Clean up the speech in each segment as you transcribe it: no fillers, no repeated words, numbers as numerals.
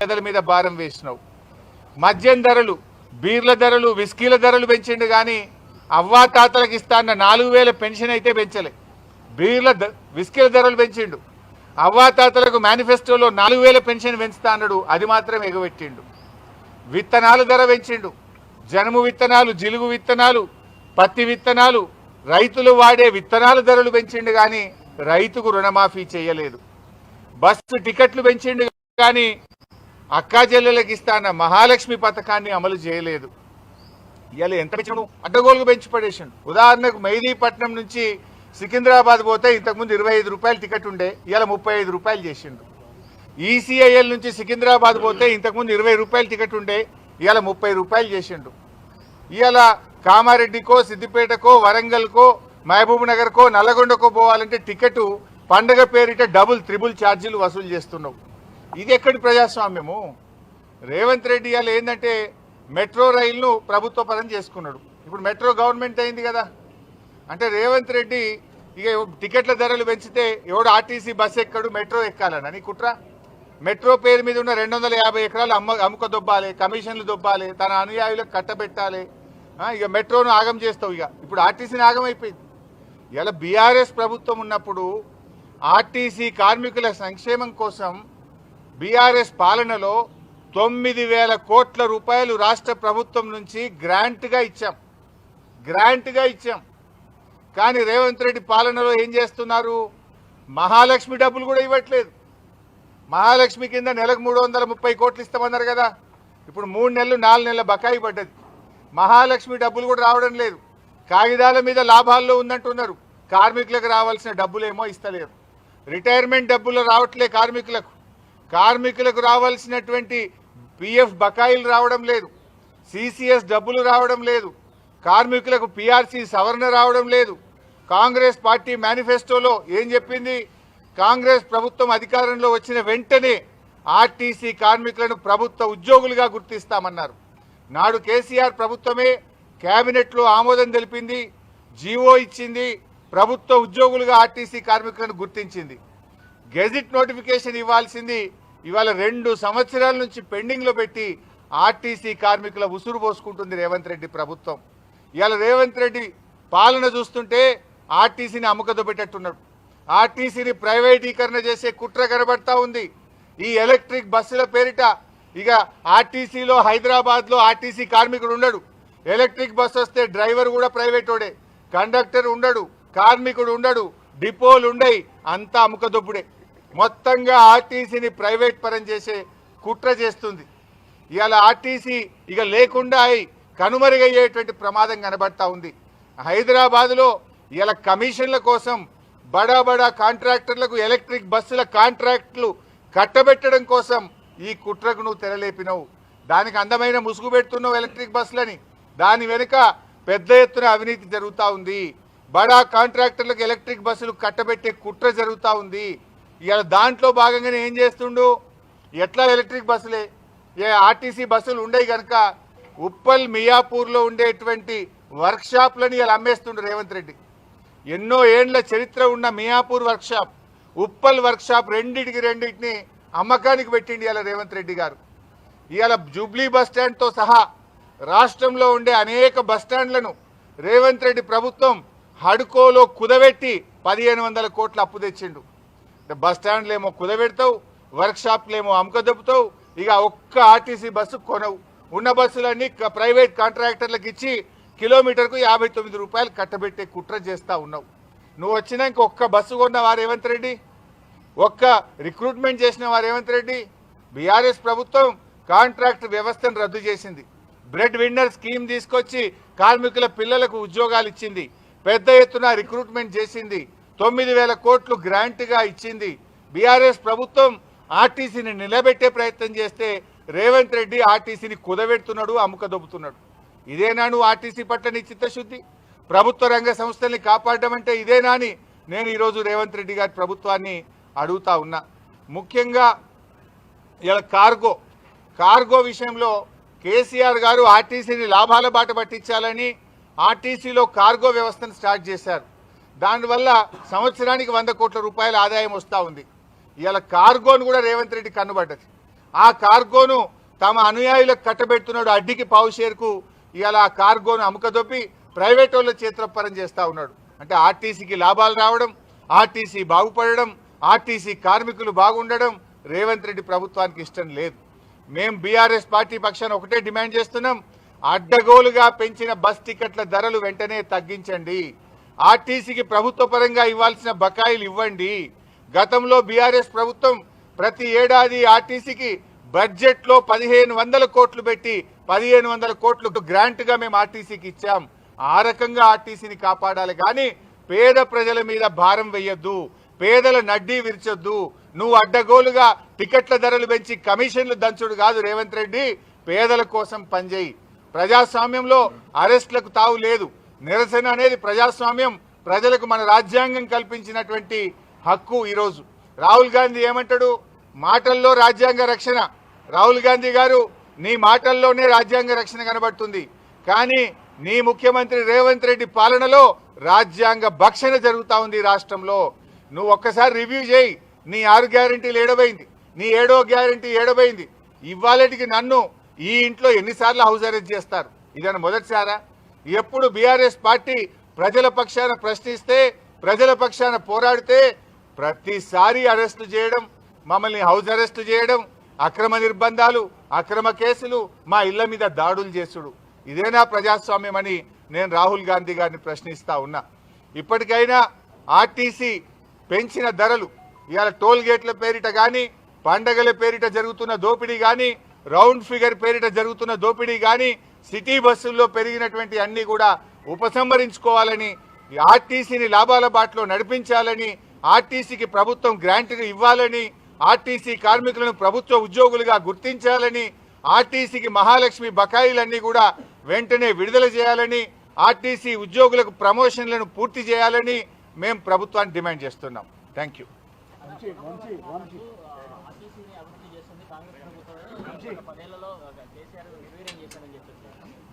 పేదల మీద భారం వేసినావు. మద్యం ధరలు, బీర్ల ధరలు, విస్కీల ధరలు పెంచిండు కానీ అవ్వాతాతలకు ఇస్తా అన్న 4000 పెన్షన్ అయితే పెంచలే. విస్కీల ధరలు పెంచిండు. అవ్వాతాతలకు మేనిఫెస్టోలో 4000 పెన్షన్ పెంచుతా అన్నాడు, అది మాత్రం ఎగబెట్టిండు. విత్తనాల ధర పెంచిండు. జనుము విత్తనాలు, జిలుగు విత్తనాలు, పత్తి విత్తనాలు, రైతులు వాడే విత్తనాల ధరలు పెంచిండు కానీ రైతుకు రుణమాఫీ చేయలేదు. బస్సు టికెట్లు పెంచిండు కానీ అక్కా చెల్లెలకు ఇస్తాన్న మహాలక్ష్మి పథకాన్ని అమలు చేయలేదు. ఇవాళ ఎంత పెంచడు, అడ్డగోలుగు పెంచి పడేసిండు. ఉదాహరణకు మెహదీపట్నం నుంచి సికింద్రాబాద్ పోతే ఇంతకుముందు 25 రూపాయల టికెట్ ఉండే, ఇవాళ 35 రూపాయలు చేసిండు. ఈసీఐఎల్ నుంచి సికింద్రాబాద్ పోతే ఇంతకుముందు 20 రూపాయల టికెట్ ఉండే, ఇవాళ 30 రూపాయలు చేసిండు. ఇవాళ కామారెడ్డికో, సిద్దిపేటకో, వరంగల్కో, మహబూబ్ నగర్కో, నల్లగొండకో పోవాలంటే టికెట్ పండగ పేరిట డబుల్ త్రిబుల్ ఛార్జీలు వసూలు చేస్తున్నావు. ఇది ఎక్కడి ప్రజాస్వామ్యము? రేవంత్ రెడ్డి ఇవాళ ఏంటంటే మెట్రో రైలును ప్రభుత్వ పరం చేసుకున్నాడు. ఇప్పుడు మెట్రో గవర్నమెంట్ అయింది కదా, అంటే రేవంత్ రెడ్డి ఇక టికెట్ల ధరలు పెంచితే ఎవడు ఆర్టీసీ బస్సు ఎక్కడు, మెట్రో ఎక్కాలని కుట్ర. మెట్రో పేరు మీద ఉన్న 250 ఎకరాలు అమ్ముక దొబ్బాలి, కమిషన్లు దొబ్బాలి, తన అనుయాయులకు కట్టబెట్టాలి. ఇక మెట్రోను ఆగం చేస్తావు. ఇప్పుడు ఆర్టీసీని ఆగం అయిపోయింది. ఇలా బీఆర్ఎస్ ప్రభుత్వం ఉన్నప్పుడు ఆర్టీసీ కార్మికుల సంక్షేమం కోసం బీఆర్ఎస్ పాలనలో 9,000 కోట్ల రూపాయలు రాష్ట్ర ప్రభుత్వం నుంచి గ్రాంట్గా ఇచ్చాం. కానీ రేవంత్ రెడ్డి పాలనలో ఏం చేస్తున్నారు? మహాలక్ష్మి డబ్బులు కూడా ఇవ్వట్లేదు. మహాలక్ష్మి కింద నెలకు 330 కోట్లు ఇస్తామన్నారు కదా, ఇప్పుడు 3 నెలలు 4 నెలల బకాయి పడ్డది. మహాలక్ష్మి డబ్బులు కూడా రావడం లేదు. కాగితాల మీద లాభాల్లో ఉందంటున్నారు, కార్మికులకు రావాల్సిన డబ్బులేమో ఇస్తలేరు. రిటైర్మెంట్ డబ్బులు రావట్లే కార్మికులకు రావాల్సినటువంటి పిఎఫ్ బకాయిలు రావడం లేదు, సిసిఎస్ డబ్బులు రావడం లేదు, కార్మికులకు పిఆర్సీ సవరణ రావడం లేదు. కాంగ్రెస్ పార్టీ మేనిఫెస్టోలో ఏం చెప్పింది? కాంగ్రెస్ ప్రభుత్వం అధికారంలో వచ్చిన వెంటనే ఆర్టీసీ కార్మికులను ప్రభుత్వ ఉద్యోగులుగా గుర్తిస్తామన్నారు. నాడు కేసీఆర్ ప్రభుత్వమే కేబినెట్లో ఆమోదం తెలిపింది, జీవో ఇచ్చింది, ప్రభుత్వ ఉద్యోగులుగా ఆర్టీసీ కార్మికులను గుర్తించింది. గెజిట్ నోటిఫికేషన్ ఇవ్వాల్సింది ఇవాళ 2 సంవత్సరాల నుంచి పెండింగ్లో పెట్టి ఆర్టీసీ కార్మికుల ఉసురు పోసుకుంటుంది రేవంత్ రెడ్డి ప్రభుత్వం. ఇవాళ రేవంత్ రెడ్డి పాలన చూస్తుంటే ఆర్టీసీని అమ్ముకదొబ్బెట్టట్టున్నాడు. ఆర్టీసీని ప్రైవేటీకరణ చేసే కుట్ర కనబడతా ఉంది. ఈ ఎలక్ట్రిక్ బస్సుల పేరిట ఇక ఆర్టీసీలో హైదరాబాద్లో ఆర్టీసీ కార్మికుడు ఉండడు. ఎలక్ట్రిక్ బస్సు వస్తే డ్రైవర్ కూడా ప్రైవేటోడే, కండక్టర్ ఉండడు, కార్మికుడు ఉండడు, డిపోలు ఉండయి, అంతా అమ్ముకదొబ్బుడే. మొత్తంగా ఆర్టీసీని ప్రైవేట్ పరం చేసే కుట్ర చేస్తుంది. ఇవాళ ఆర్టీసీ ఇక లేకుండా కనుమరుగయ్యేటువంటి ప్రమాదం కనబడతా ఉంది. హైదరాబాద్లో ఇవాళ కమిషన్ల కోసం బడా కాంట్రాక్టర్లకు ఎలక్ట్రిక్ బస్సుల కాంట్రాక్టులు కట్టబెట్టడం కోసం ఈ కుట్రకు నువ్వు తెరలేపినవు. దానికి అందమైన ముసుగు పెడుతున్నావు ఎలక్ట్రిక్ బస్సులని. దాని వెనుక పెద్ద ఎత్తున అవినీతి జరుగుతూ ఉంది. బడా కాంట్రాక్టర్లకు ఎలక్ట్రిక్ బస్సులు కట్టబెట్టే కుట్ర జరుగుతూ ఉంది. ఇవాళ దాంట్లో భాగంగానే ఏం చేస్తుండు? ఎట్లా ఎలక్ట్రిక్ బస్సులే ఆర్టీసీ బస్సులు ఉండేవి కనుక ఉప్పల్ మియాపూర్లో ఉండేటువంటి వర్క్షాప్లను ఇలా అమ్మేస్తుండు రేవంత్ రెడ్డి. ఎన్నో ఏండ్ల చరిత్ర ఉన్న మియాపూర్ వర్క్షాప్, ఉప్పల్ వర్క్షాప్ రెండింటిని అమ్మకానికి పెట్టిండి ఇలా రేవంత్ రెడ్డి గారు. ఇవాళ జూబ్లీ బస్టాండ్తో సహా రాష్ట్రంలో ఉండే అనేక బస్టాండ్లను రేవంత్ రెడ్డి ప్రభుత్వం హడ్కోలో కుదబెట్టి 1,500 కోట్ల అప్పు తెచ్చిండు. అంటే బస్టాండ్లేమో కుదబెడతావు, వర్క్షాప్లేమో అమ్మకదొబ్బుతావు, ఇక ఒక్క ఆర్టీసీ బస్సు కొనవు. ఉన్న బస్సులన్నీ ప్రైవేట్ కాంట్రాక్టర్లకు ఇచ్చి కిలోమీటర్కు 59 రూపాయలు కట్టబెట్టే కుట్ర చేస్తూ ఉన్నావు. నువ్వు వచ్చినాక ఒక్క బస్సు కొన్నవా రేవంత్ రెడ్డి? ఒక్క రిక్రూట్మెంట్ చేసినవా రేవంత్ రెడ్డి? బీఆర్ఎస్ ప్రభుత్వం కాంట్రాక్ట్ వ్యవస్థను రద్దు చేసింది. బ్రెడ్ విన్నర్ స్కీమ్ తీసుకొచ్చి కార్మికుల పిల్లలకు ఉద్యోగాలు ఇచ్చింది. పెద్ద ఎత్తున రిక్రూట్మెంట్ చేసింది. 9,000 కోట్లు గ్రాంట్గా ఇచ్చింది. బీఆర్ఎస్ ప్రభుత్వం ఆర్టీసీని నిలబెట్టే ప్రయత్నం చేస్తే రేవంత్ రెడ్డి ఆర్టీసీని కుదబెడుతున్నాడు, అమ్ముకదొబ్బుతున్నాడు. ఇదేనా నువ్వు ఆర్టీసీ పట్ల నీ చిత్తశుద్ధి? ప్రభుత్వ రంగ సంస్థల్ని కాపాడడం అంటే ఇదేనా అని నేను ఈరోజు రేవంత్ రెడ్డి గారి ప్రభుత్వాన్ని అడుగుతా ఉన్నా. ముఖ్యంగా ఇలా కార్గో విషయంలో కేసీఆర్ గారు ఆర్టీసీని లాభాల బాట పట్టించాలని ఆర్టీసీలో కార్గో వ్యవస్థను స్టార్ట్ చేశారు. దానివల్ల సంవత్సరానికి 100 కోట్ల రూపాయల ఆదాయం వస్తూ ఉంది. ఇవాళ కార్గోను కూడా రేవంత్ రెడ్డి కన్నుబడ్డది. ఆ కార్గోను తమ అనుయాయులకు కట్టబెడుతున్నాడు అడ్డికి పావు షేర్కు. ఇవాళ ఆ కార్గోను అముకదొప్పి ప్రైవేట్ వాళ్ళ చేత్రపరం చేస్తూ ఉన్నాడు. అంటే ఆర్టీసీకి లాభాలు రావడం, ఆర్టీసీ బాగుపడడం, ఆర్టీసీ కార్మికులు బాగుండడం రేవంత్ రెడ్డి ప్రభుత్వానికి ఇష్టం లేదు. మేము బీఆర్ఎస్ పార్టీ పక్షాన ఒకటే డిమాండ్ చేస్తున్నాం, అడ్డగోలుగా పెంచిన బస్ టికెట్ల ధరలు వెంటనే తగ్గించండి. ఆర్టీసీకి ప్రభుత్వ పరంగా ఇవ్వాల్సిన బకాయిలు ఇవ్వండి. గతంలో బీఆర్ఎస్ ప్రభుత్వం ప్రతి ఏడాది ఆర్టీసీకి బడ్జెట్ లో 1500 కోట్లు పెట్టి 1500 కోట్లు గ్రాంట్ గా మేము ఆర్టీసీకి ఇచ్చాం. ఆ రకంగా ఆర్టీసీని కాపాడాలి కానీ పేద ప్రజల మీద భారం వేయొద్దు, పేదల నడ్డీ విరిచొద్దు. నువ్వు అడ్డగోలుగా టికెట్ల ధరలు పెంచి కమిషన్లు దంచుడు కాదు రేవంత్ రెడ్డి, పేదల కోసం పనిచేయి. ప్రజాస్వామ్యంలో అరెస్టులకు తావు లేదు. నిరసన అనేది ప్రజాస్వామ్యం, ప్రజలకు మన రాజ్యాంగం కల్పించినటువంటి హక్కు. ఈరోజు రాహుల్ గాంధీ ఏమంటాడు, మాటల్లో రాజ్యాంగ రక్షణ. రాహుల్ గాంధీ గారు నీ మాటల్లోనే రాజ్యాంగ రక్షణ కనబడుతుంది, కానీ నీ ముఖ్యమంత్రి రేవంత్ రెడ్డి పాలనలో రాజ్యాంగ భక్షణ జరుగుతూ ఉంది రాష్ట్రంలో. నువ్వు ఒక్కసారి రివ్యూ చేయి, నీ 6 గ్యారెంటీలు ఏడబైంది, నీ 7వ గ్యారెంటీ ఏడబైంది. ఇవాళటికి నన్ను ఈ ఇంట్లో ఎన్నిసార్లు హౌస్ అరెస్ట్ చేస్తారు? ఇదని మొదటిసారా? ఎప్పుడు బీఆర్ఎస్ పార్టీ ప్రజల పక్షాన ప్రశ్నిస్తే, ప్రజల పక్షాన పోరాడితే ప్రతిసారి అరెస్టు చేయడం, మమ్మల్ని హౌస్ అరెస్టు చేయడం, అక్రమ నిర్బంధాలు, అక్రమ కేసులు, మా ఇళ్ల మీద దాడులు చేసుడు. ఇదేనా ప్రజాస్వామ్యం అని నేను రాహుల్ గాంధీ గారిని ప్రశ్నిస్తా ఉన్నా. ఇప్పటికైనా ఆర్టీసీ పెంచిన ధరలు, ఇవాళ టోల్ గేట్ల పేరిట కానీ, పండగల పేరిట జరుగుతున్న దోపిడీ కానీ, రౌండ్ ఫిగర్ పేరిట జరుగుతున్న దోపిడీ కానీ, సిటీ బస్సుల్లో పెరిగినటువంటి అన్ని కూడా ఉపసంహరించుకోవాలని, ఆర్టీసీని లాభాల బాటలో నడిపించాలని, ఆర్టీసీకి ప్రభుత్వం గ్రాంట్లు ఇవ్వాలని, ఆర్టీసీ కార్మికులను ప్రభుత్వ ఉద్యోగులుగా గుర్తించాలని, ఆర్టీసీకి మహాలక్ష్మి బకాయిలన్నీ కూడా వెంటనే విడుదల చేయాలని, ఆర్టీసీ ఉద్యోగులకు ప్రమోషన్లను పూర్తి చేయాలని మేము ప్రభుత్వాన్ని డిమాండ్ చేస్తున్నాం. Thank you.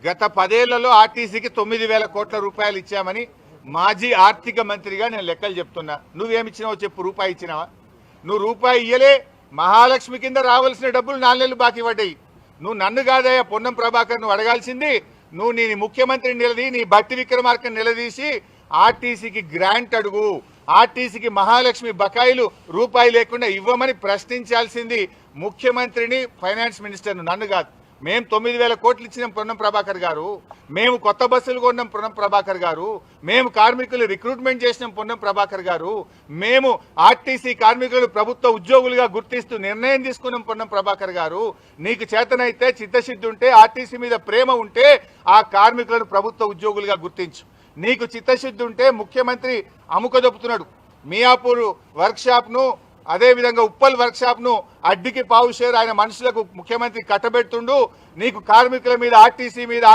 గత 10 ఏళ్లలో ఆర్టీసీకి 9,000 కోట్ల రూపాయలు ఇచ్చామని మాజీ ఆర్థిక మంత్రిగా నేను లెక్కలు చెప్తున్నా. నువ్వేమిచ్చినావో చెప్పు. రూపాయి ఇచ్చినావా? నువ్వు రూపాయి ఇయ్యలే. మహాలక్ష్మి కింద రావాల్సిన డబ్బులు 4 నెలలు బాకీ పడ్డాయి. నువ్వు నన్ను కాదయ్యా పొన్నం ప్రభాకర్ నువ్వు అడగాల్సింది. నువ్వు నీ ముఖ్యమంత్రిని నిలదీ, నీ భట్టి విక్రమార్కని నిలదీసి ఆర్టీసీకి గ్రాంట్ అడుగు, ఆర్టీసీకి మహాలక్ష్మి బకాయిలు రూపాయి లేకుండా ఇవ్వమని ప్రశ్నించాల్సింది ముఖ్యమంత్రిని, ఫైనాన్స్ మినిస్టర్ను, నన్ను కాదు. మేము 9,000 కోట్లు ఇచ్చినాం పొన్నం ప్రభాకర్ గారు, మేము కొత్త బస్సులు కొన్నాం పొన్నం ప్రభాకర్ గారు, మేము కార్మికులు రిక్రూట్మెంట్ చేసినాం పొన్నం ప్రభాకర్ గారు, మేము ఆర్టీసీ కార్మికులు ప్రభుత్వ ఉద్యోగులుగా గుర్తిస్తూ నిర్ణయం తీసుకున్నాం పొన్నం ప్రభాకర్ గారు. నీకు చేతనైతే, చిత్తశుద్ధి ఉంటే, ఆర్టీసీ మీద ప్రేమ ఉంటే ఆ కార్మికులను ప్రభుత్వ ఉద్యోగులుగా గుర్తించు. నీకు చిత్తశుద్ధి ఉంటే ముఖ్యమంత్రి అముకదొప్పుతున్నాడు మియాపూర్ వర్క్ షాప్ ను, అదేవిధంగా ఉప్పల్ వర్క్ షాప్ ను అడ్డికి పావు షేర్ ఆయన మనుషులకు ముఖ్యమంత్రి కట్టబెడుతుండు. నీకు కార్మికుల మీద,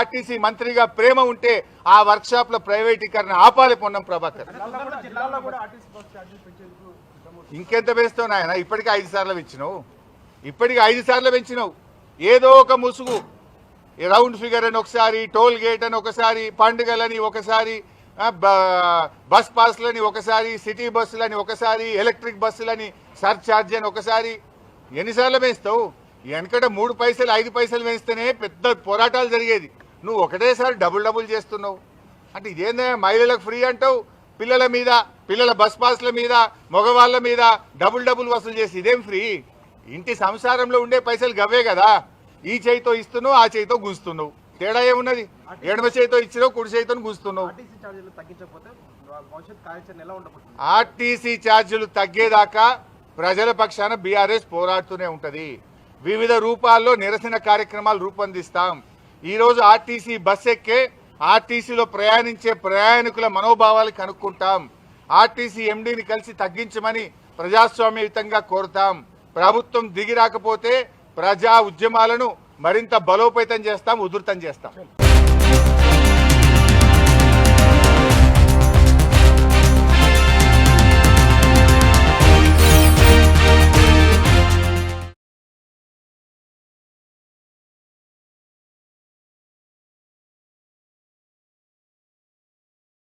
ఆర్టీసీ మంత్రిగా ప్రేమ ఉంటే ఆ వర్క్ షాప్ లో ప్రైవేటీకరణ ఆపాలి పొన్నం ప్రభాకర్. ఇంకెంత పెంచుతావు నాయన? ఇప్పటికీ 5 సార్లు పెంచినావు. ఏదో ఒక ముసుగు, రౌండ్ ఫిగర్ అని ఒకసారి, టోల్ గేట్ అని ఒకసారి, పండుగలని ఒకసారి, బస్ పాస్లని ఒకసారి, సిటీ బస్సులని ఒకసారి, ఎలక్ట్రిక్ బస్సులని సర్ఛార్జ్ అని ఒకసారి. ఎన్నిసార్లు పెంచుతావు? వెనకట 3 పైసలు 5 పైసలు పెంచితేనే పెద్ద పోరాటాలు జరిగేది. నువ్వు ఒకటేసారి డబుల్ చేస్తున్నావు. అంటే ఇదేందా? మహిళలకు ఫ్రీ అంటావు, పిల్లల మీద, పిల్లల బస్ పాస్ల మీద, మగవాళ్ళ మీద డబుల్ వసూలు చేసి ఇదేం ఫ్రీ? ఇంటి సంసారంలో ఉండే పైసలు గవే కదా. ఈ చేయితో ఇస్తున్నావు, ఆ చేయితో గుంజుతున్నావు. తేడా ఏమున్నది? ఎడమ చేయితో ఇచ్చినావు, కుడి చేయితో గుంజుతున్నావు. ఆర్టీసీ ఛార్జీలు తగ్గేదాకా ప్రజల పక్షాన బీఆర్ఎస్ పోరాడుతూనే ఉంటది. వివిధ రూపాల్లో నిరసన కార్యక్రమాలు రూపొందిస్తాం. ఈరోజు ఆర్టీసీ బస్ ఎక్కే, ఆర్టీసీలో ప్రయాణించే ప్రయాణికుల మనోభావాలు కనుక్కుంటాం. ఆర్టీసీ ఎండీని కలిసి తగ్గించమని ప్రజాస్వామ్యయుతంగా కోరుతాం. ప్రభుత్వం దిగి రాకపోతే ప్రజా ఉద్యమాలను మరింత బలోపేతం చేస్తాం, ఉధృతం చేస్తాం.